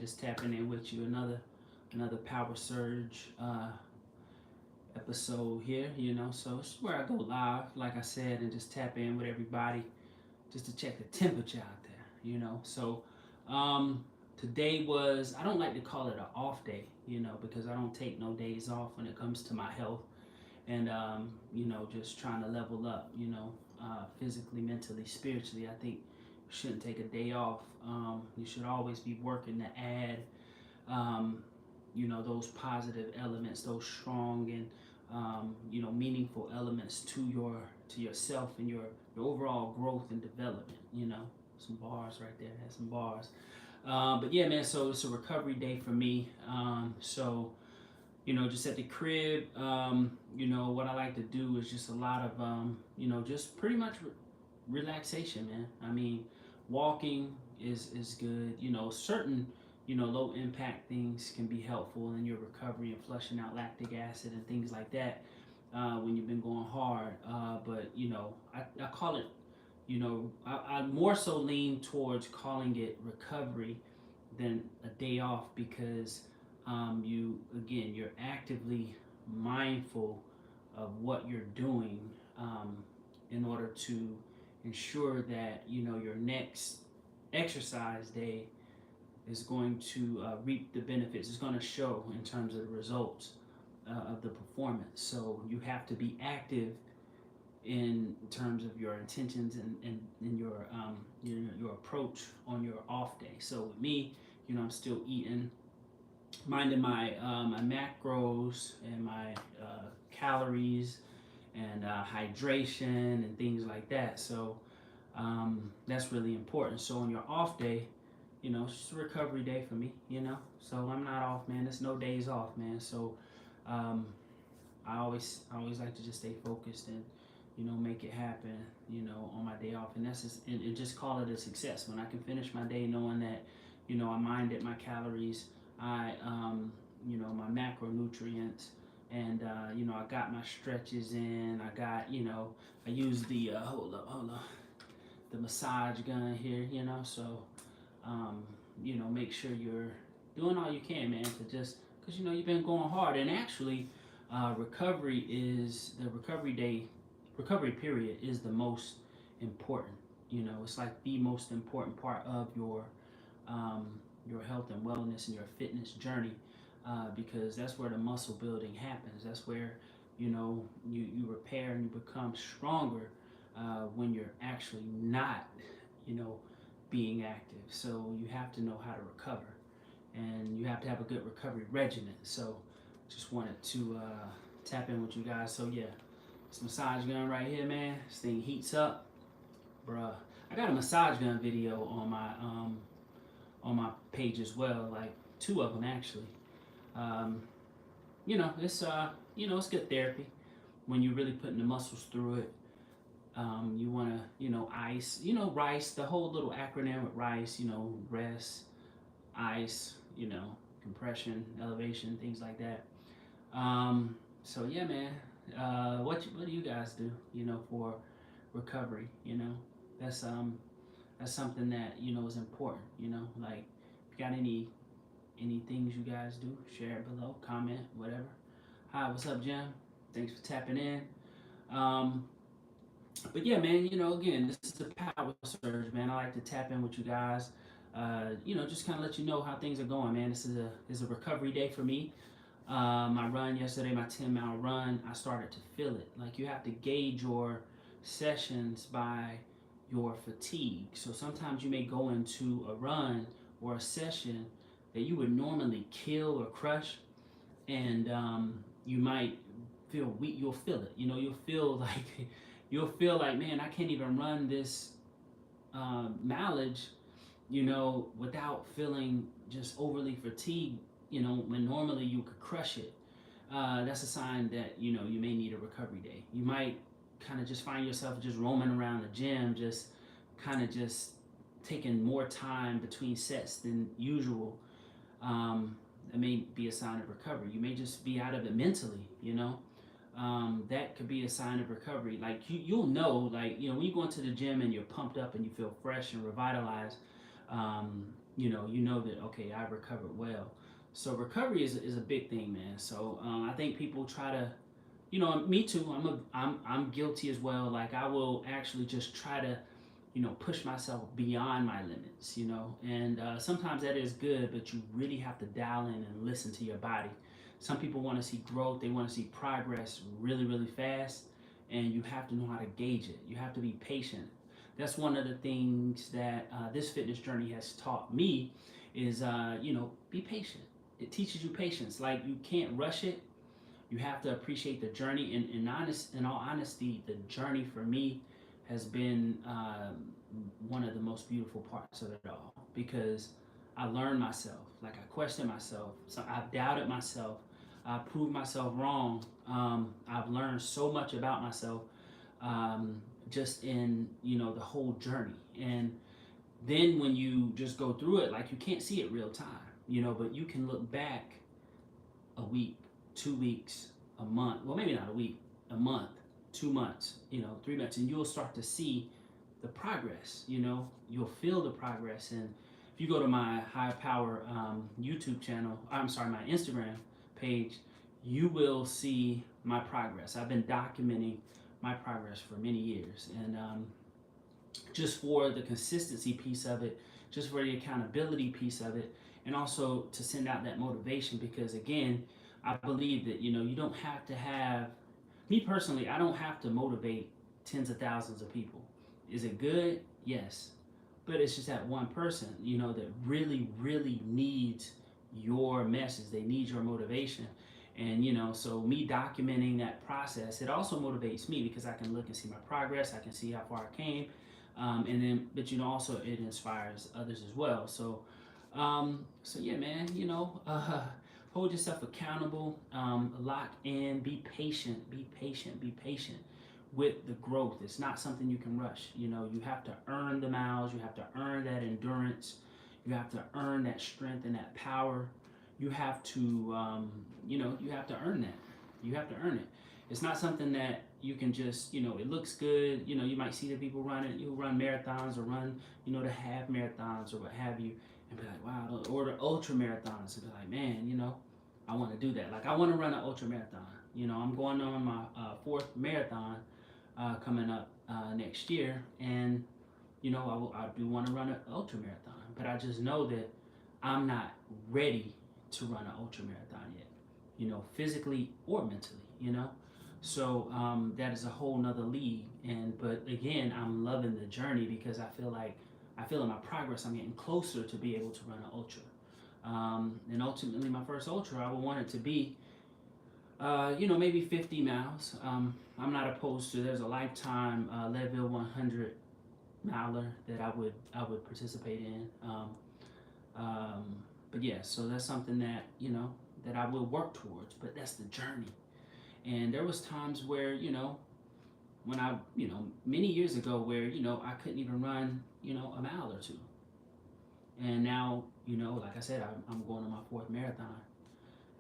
Just tapping in with you, another Power Surge episode here. So it's where I go live, like I said, and just tap in with everybody, just to check the temperature out there. So um, today was, I don't like to call it an off day, because I don't take no days off when it comes to my health, and just trying to level up, physically, mentally, spiritually. I think you shouldn't take a day off. You should always be working to add, um, those positive elements, those strong and meaningful elements to yourself and your overall growth and development. Some bars right there. Had some bars. But yeah, man. So it's a recovery day for me. Just at the crib. What I like to do is just a lot of just pretty much relaxation, man. I mean, walking is good. Certain low impact things can be helpful in your recovery and flushing out lactic acid and things like that when you've been going hard. But I call it. I more so lean towards calling it recovery than a day off because you're actively mindful of what you're doing in order to ensure that your next exercise day is going to reap the benefits. It's going to show in terms of the results of the performance. So you have to be active in terms of your intentions and your approach on your off day. So with me, I'm still eating, minding my macros and my calories and hydration and things like that. So that's really important. So on your off day, it's just a. Day for me. So I'm not off, man. There's no days off, man. So um, I always like to just stay focused and make it happen, on my day off, and that's and just call it a success when I can finish my day knowing that I minded my calories, I my macronutrients, and I got my stretches in. I got I use the hold up the massage gun here, so make sure you're doing all you can, man, to just because you've been going hard. And actually, recovery period is the most important. It's like the most important part of um, your health and wellness and your fitness journey, because that's where the muscle building happens. That's where you repair and you become stronger when you're actually not you know being active. So you have to know how to recover, and you have to have a good recovery regimen. So just wanted to tap in with you guys. So yeah, this massage gun right here, man. This thing heats up, bruh. I got a massage gun video on my page as well, like two of them actually. Um, it's good therapy when you're really putting the muscles through it. You want to, ice, rice, the whole little acronym with rice, rest, ice, compression, elevation, things like that. So yeah, man. What do you guys do? For recovery. That's that's something that is important. Like if you got any things you guys do, share it below, comment, whatever. Hi, what's up, Jim? Thanks for tapping in. Um, but yeah, man. Again, this is the Power Surge, man. I like to tap in with you guys. Just kind of let you know how things are going, man. This is a recovery day for me. My run yesterday, my 10-mile run, I started to feel it. Like you have to gauge your sessions by your fatigue. So sometimes you may go into a run or a session that you would normally kill or crush, and you might feel weak. You'll feel it. You'll feel like man, I can't even run this mileage, without feeling just overly fatigued, when normally you could crush it. That's a sign that, you may need a recovery day. You might kind of just find yourself just roaming around the gym, just kind of just taking more time between sets than usual. That may be a sign of recovery. You may just be out of it mentally. That could be a sign of recovery. Like you'll know, like when you go into the gym and you're pumped up and you feel fresh and revitalized. you know that okay, I recovered well. So recovery is a big thing, man. So I think people try to, me too. I'm guilty as well. Like I will actually just try to, push myself beyond my limits, and sometimes that is good, but you really have to dial in and listen to your body. Some people want to see growth, they want to see progress really, really fast, and you have to know how to gauge it. You have to be patient. That's one of the things that this fitness journey has taught me is, be patient. It teaches you patience. Like you can't rush it. You have to appreciate the journey. And in all honesty, the journey for me has been one of the most beautiful parts of it all because I learned myself. Like I questioned myself. So I've doubted myself. I proved myself wrong. I've learned so much about myself just in the whole journey. And then when you just go through it, like you can't see it real time, but you can look back a week, 2 weeks, a month. Well, maybe not a week, a month, 2 months, 3 months, and you'll start to see the progress. You'll feel the progress. And if you go to my high power YouTube channel, I'm sorry, my Instagram page, you will see my progress. I've been documenting my progress for many years, and just for the consistency piece of it, just for the accountability piece of it, and also to send out that motivation because again, I believe that you don't have to have me personally, I don't have to motivate tens of thousands of people. Is it good? Yes. But it's just that one person, that really, really needs your message. They need your motivation. And, so me documenting that process, it also motivates me because I can look and see my progress. I can see how far I came. And then, but, also it inspires others as well. So yeah, man, hold yourself accountable, lock in, be patient with the growth. It's not something you can rush. You have to earn the miles, you have to earn that endurance, you have to earn that strength and that power. You have to, you have to earn that. You have to earn it. It's not something that you can just, it looks good. You might see the people running, who run marathons or run, the half marathons or what have you, and be like, wow, or the ultra marathons, and be like, man, I want to do that. Like I want to run an ultra marathon. I'm going on my fourth marathon coming up next year, and I do want to run an ultra marathon, but I just know that I'm not ready to run an ultra marathon yet, physically or mentally. So that is a whole nother league. But again, I'm loving the journey because I feel in my progress, I'm getting closer to be able to run an ultra. And ultimately, my first ultra, I would want it to be, maybe 50 miles. I'm not opposed to. There's a lifetime Leadville 100 miler that I would participate in. But yeah, so that's something that that I will work towards. But that's the journey. And there was times where when I many years ago where I couldn't even run a mile or two. And now like I said, I'm going on my fourth marathon.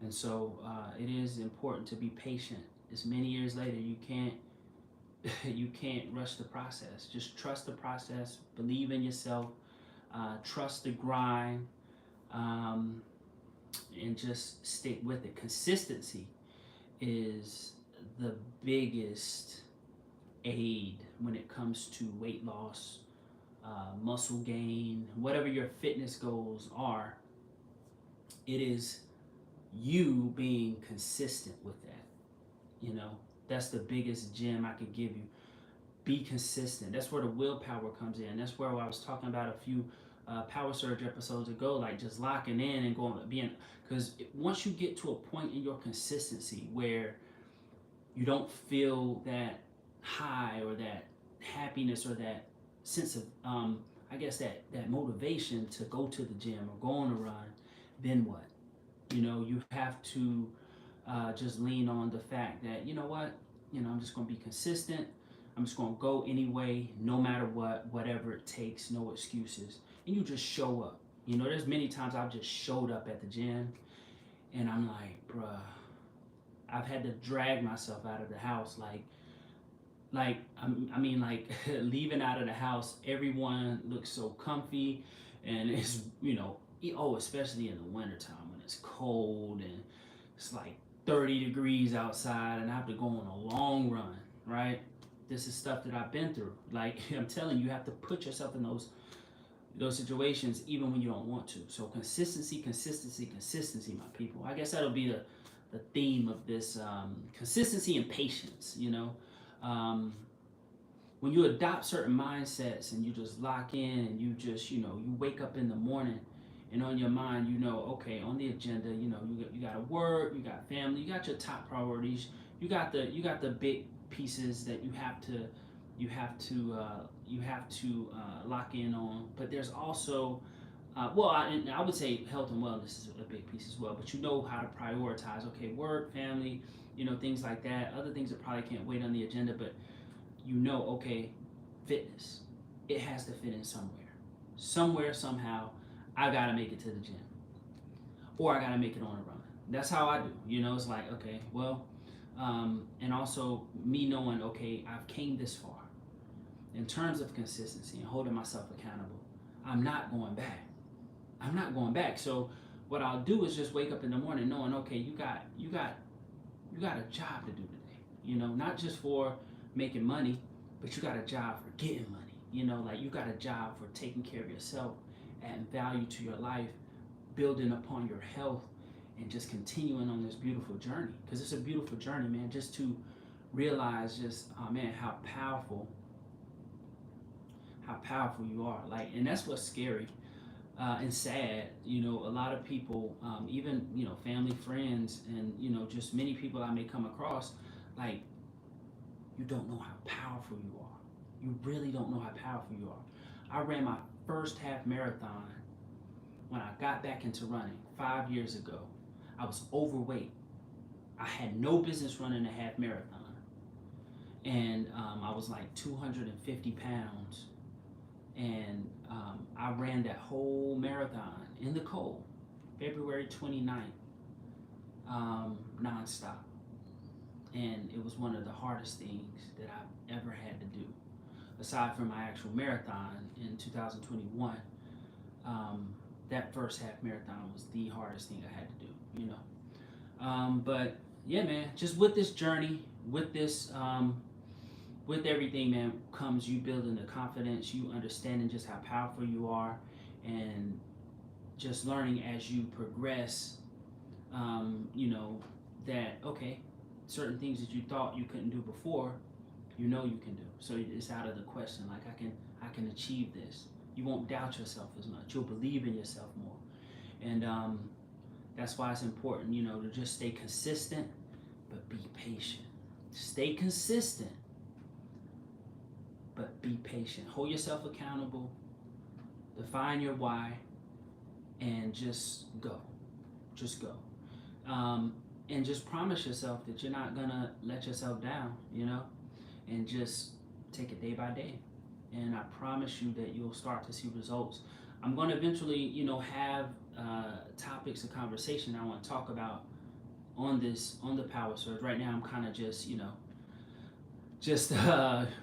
And so it is important to be patient. It's many years later. You can't you can't rush the process. Just trust the process. Believe in yourself. Trust the grind, and just stick with it. Consistency is the biggest aid when it comes to weight loss, muscle gain, whatever your fitness goals are. It is you being consistent with that. That's the biggest gem I could give you. Be consistent. That's where the willpower comes in. That's where I was talking about a few Power Surge episodes ago, like just locking in and going, being, because once you get to a point in your consistency where you don't feel that high or that happiness or that sense of, I guess that motivation to go to the gym or go on a run, then what? You have to just lean on the fact that, what, I'm just going to be consistent. I'm just going to go anyway, no matter what, whatever it takes, no excuses. And you just show up. There's many times I've just showed up at the gym and I'm like, bruh, I've had to drag myself out of the house. Like, leaving out of the house, everyone looks so comfy. And it's, especially in the wintertime when it's cold and it's like 30 degrees outside and I have to go on a long run, right? This is stuff that I've been through. Like I'm telling you, you have to put yourself in those situations even when you don't want to. So consistency, consistency, consistency, my people. I guess that'll be the theme of this, consistency and patience. When you adopt certain mindsets and you just lock in and you just, you wake up in the morning and on your mind, okay, on the agenda, you got to work, you got family, you got your top priorities, you got the big pieces that you have to lock in on. But there's also, I would say health and wellness is a big piece as well. But you know how to prioritize. Okay, work, family, things like that. Other things that probably can't wait on the agenda, but okay, fitness, it has to fit in somewhere, somehow. I gotta make it to the gym, or I gotta make it on a run. That's how I do. It's like, okay, well, and also me knowing, okay, I've came this far in terms of consistency and holding myself accountable. I'm not going back. So what I'll do is just wake up in the morning knowing, okay, you got a job to do today. Not just for making money, but you got a job for getting money. Like you got a job for taking care of yourself, adding value to your life, building upon your health, and just continuing on this beautiful journey. Because it's a beautiful journey, man. Just to realize, just man, how powerful you are. Like, and that's what's scary and sad. A lot of people, even family, friends, and just many people I may come across, like, you don't know how powerful you are. You really don't know how powerful you are. I ran my first half marathon when I got back into running 5 years ago. I was overweight. I had no business running a half marathon. And I was like 250 pounds. And I ran that whole marathon in the cold, February 29th, nonstop. And it was one of the hardest things that I've ever had to do. Aside from my actual marathon in 2021, that first half marathon was the hardest thing I had to do. But yeah, man, just with this journey, with this, with everything, man, comes you building the confidence, you understanding just how powerful you are, and just learning as you progress, that, okay, certain things that you thought you couldn't do before, you can do. So it's out of the question. Like, I can achieve this. You won't doubt yourself as much. You'll believe in yourself more. And that's why it's important, to just stay consistent, but be patient. Stay consistent, but be patient. Hold yourself accountable. Define your why, and just go. Just go. And just promise yourself that you're not gonna let yourself down, and just take it day by day. And I promise you that you'll start to see results. I'm going to eventually, have topics of conversation I want to talk about on the Power Surge. Right now, I'm kind of just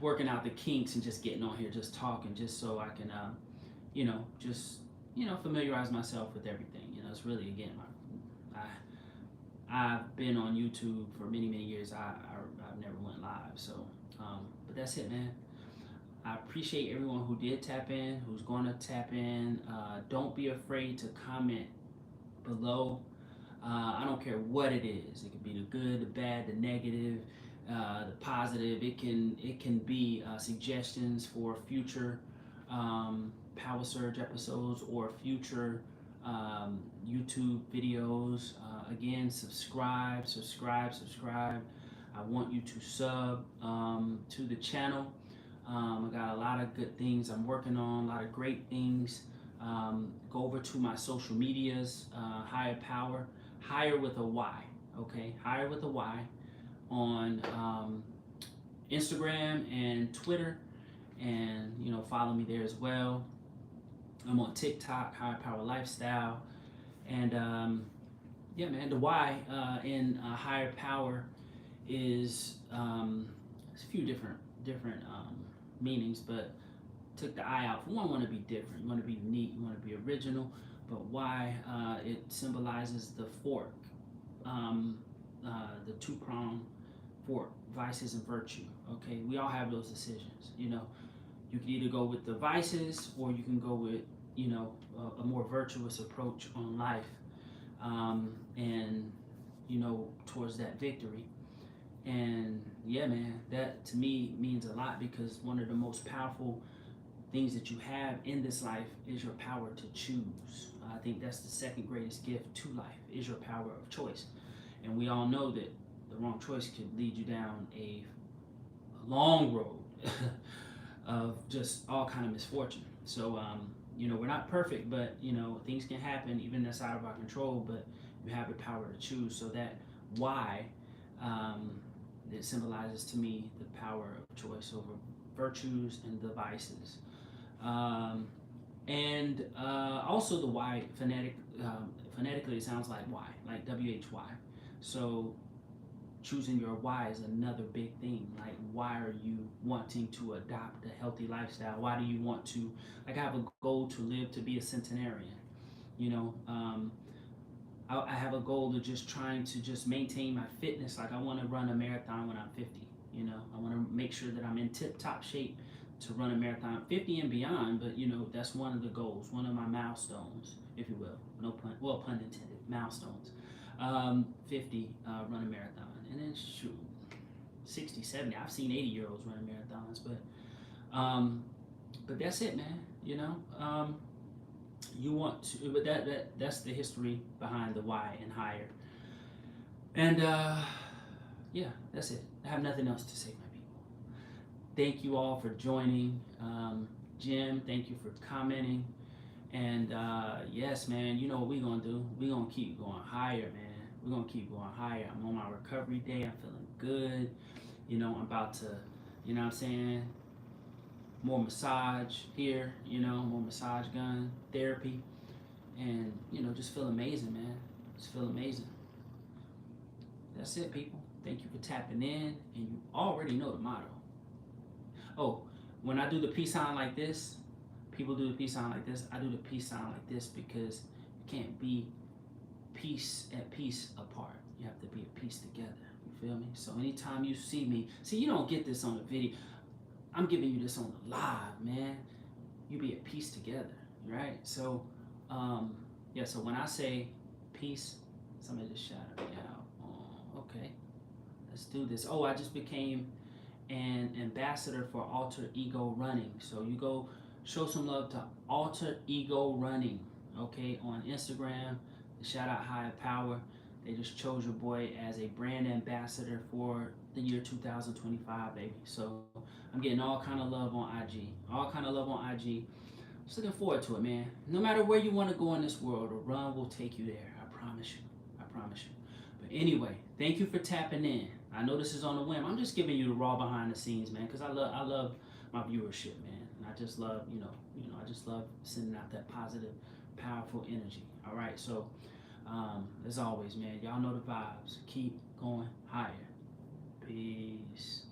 working out the kinks and just getting on here, just talking, just so I can, familiarize myself with everything. It's really, again, I've been on YouTube for many, many years. I've never went live, so but that's it, man. I appreciate everyone who did tap in, who's going to tap in. Don't be afraid to comment below. I don't care what it is. It could be the good, the bad, the negative, the positive. It can be suggestions for future Power Surge episodes or future YouTube videos. Again, subscribe. I want you to sub to the channel. I got a lot of good things I'm working on, a lot of great things. Go over to my social medias, Higher Power, Higher with a Y, okay? Higher with a Y on Instagram and Twitter, and follow me there as well. I'm on TikTok, Higher Power Lifestyle, and yeah, man, the Y in Higher Power is it's a few different meanings, but took the I out. For one, want to be different. You want to be unique. You want to be original. But why? It symbolizes the fork, um, the two-pronged fork, vices and virtue. Okay, we all have those decisions. You know, you can either go with the vices or you can go with, you know, a more virtuous approach on life, and you know, towards that victory. And yeah, man, that to me means a lot because one of the most powerful things that you have in this life is your power to choose. I think that's the second greatest gift to life is your power of choice. And we all know that the wrong choice could lead you down a long road of just all kind of misfortune. So, you know, we're not perfect, but you know, things can happen even that's out of our control. But you have the power to choose. So that why, um, it symbolizes to me the power of choice over virtues and the vices. Um, and Also the Y phonetically it sounds like Y, like WHY. So choosing your why is another big thing. Like, why are you wanting to adopt a healthy lifestyle? Why do you want to, like, I have a goal to live to be a centenarian? You know, I have a goal of just trying to just maintain my fitness. Like, I want to run a marathon when I'm 50. You know, I want to make sure that I'm in tip top shape to run a marathon, 50 and beyond. But you know, that's one of the goals, one of my milestones, if you will. No pun, well, pun intended, milestones. 50, run a marathon, and then shoot, 60, 70. I've seen 80-year-olds running marathons, but that's it, man. You know, you want to, but that's the history behind the why and higher. And yeah, that's it. I have nothing else to say, my people. Thank you all for joining. Jim, thank you for commenting. And yes, man, you know what we're gonna do? We're gonna keep going higher, man. We're gonna keep going higher. I'm on my recovery day. I'm feeling good. You know, I'm about to, you know what I'm saying? More massage here, you know, more massage gun therapy. And, you know, just feel amazing, man. Just feel amazing. That's it, people. Thank you for tapping in. And you already know the motto. Oh, when I do the peace sign like this, people do the peace sign like this. I do the peace sign like this because you can't be peace at peace apart. You have to be at peace together. You feel me? So anytime you see me, see, you don't get this on the video. I'm giving you this on the live, man. You be at peace together, right? So, yeah. So when I say peace, somebody just shouted me out. Oh, okay, let's do this. Oh, I just became an ambassador for Alter Ego Running. So you go show some love to Alter Ego Running, okay, on Instagram. Shout out High Power. They just chose your boy as a brand ambassador for the year 2025, baby. So I'm getting all kind of love on IG. All kind of love on IG. Just looking forward to it, man. No matter where you want to go in this world, a run will take you there. I promise you. I promise you. But anyway, thank you for tapping in. I know this is on a whim. I'm just giving you the raw behind the scenes, man, because I love my viewership, man. And I just love, I just love sending out that positive, powerful energy. All right, so as always, man, y'all know the vibes. Keep going higher. Peace.